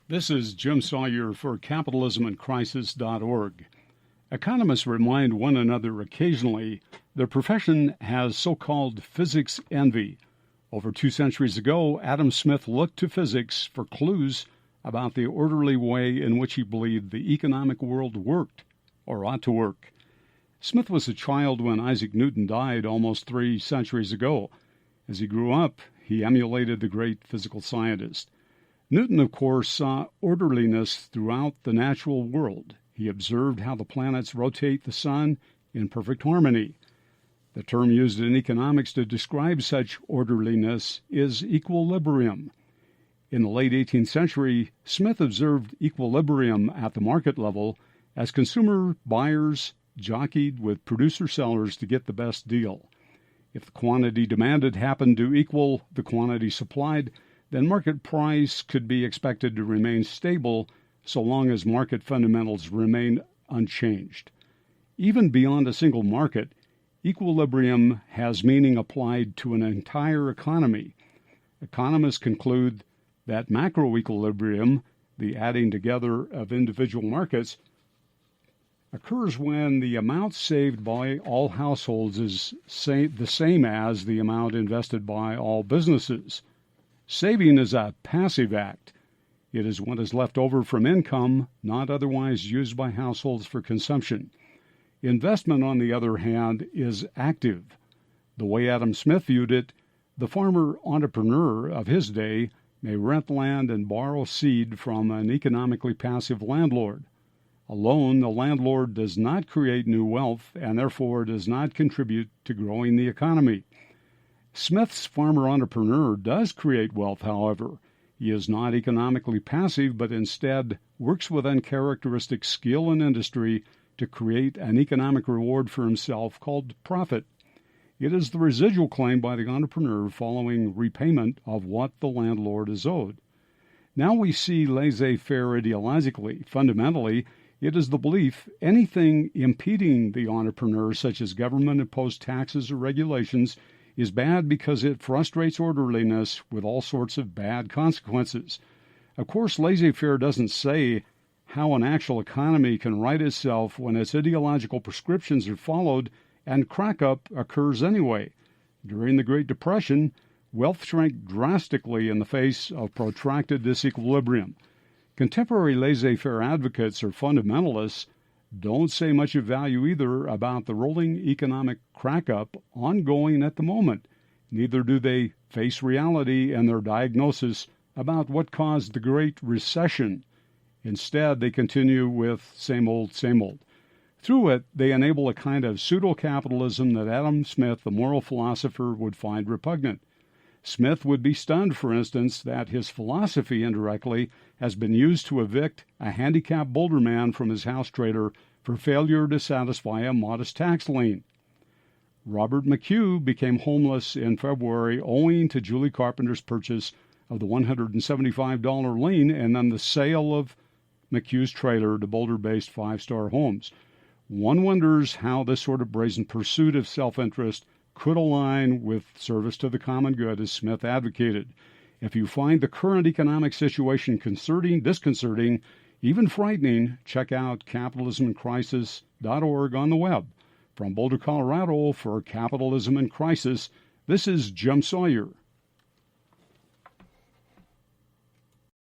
This is Jim Sawyer for capitalismandcrisis.org. Economists remind one another occasionally their profession has so-called physics envy. Over 2 centuries ago, Adam Smith looked to physics for clues about the orderly way in which he believed the economic world worked, or ought to work. Smith was a child when Isaac Newton died almost 3 centuries ago. As he grew up, he emulated the great physical scientist. Newton, of course, saw orderliness throughout the natural world. He observed how the planets rotate the sun in perfect harmony. The term used in economics to describe such orderliness is equilibrium. In the late 18th century, Smith observed equilibrium at the market level as consumer buyers jockeyed with producer-sellers to get the best deal. If the quantity demanded happened to equal the quantity supplied, then market price could be expected to remain stable so long as market fundamentals remained unchanged. Even beyond a single market, equilibrium has meaning applied to an entire economy. Economists conclude that macroequilibrium, the adding together of individual markets, occurs when the amount saved by all households is the same as the amount invested by all businesses. Saving is a passive act. It is what is left over from income not otherwise used by households for consumption. Investment, on the other hand, is active. The way Adam Smith viewed it, the farmer entrepreneur of his day may rent land and borrow seed from an economically passive landlord. Alone, the landlord does not create new wealth and therefore does not contribute to growing the economy. Smith's farmer entrepreneur does create wealth, however. He is not economically passive, but instead works with uncharacteristic skill and industry to create an economic reward for himself called profit. It is the residual claim by the entrepreneur following repayment of what the landlord is owed. Now we see laissez-faire ideologically. Fundamentally, it is the belief anything impeding the entrepreneur, such as government-imposed taxes or regulations, is bad because it frustrates orderliness with all sorts of bad consequences. Of course, laissez-faire doesn't say how an actual economy can right itself when its ideological prescriptions are followed and crack-up occurs anyway. During the Great Depression, wealth shrank drastically in the face of protracted disequilibrium. Contemporary laissez-faire advocates or fundamentalists don't say much of value either about the rolling economic crack-up ongoing at the moment. Neither do they face reality in their diagnosis about what caused the Great Recession. Instead, they continue with same old, same old. Through it, they enable a kind of pseudo-capitalism that Adam Smith, the moral philosopher, would find repugnant. Smith would be stunned, for instance, that his philosophy indirectly has been used to evict a handicapped boulderman from his house trader for failure to satisfy a modest tax lien. Robert McHugh became homeless in February owing to Julie Carpenter's purchase of the $175 lien and then the sale of McHugh's trailer to Boulder-based five-star homes. One wonders how this sort of brazen pursuit of self-interest could align with service to the common good as Smith advocated. If you find the current economic situation disconcerting, even frightening, check out capitalismandcrisis.org on the web. From Boulder, Colorado, for Capitalism in Crisis, this is Jim Sawyer.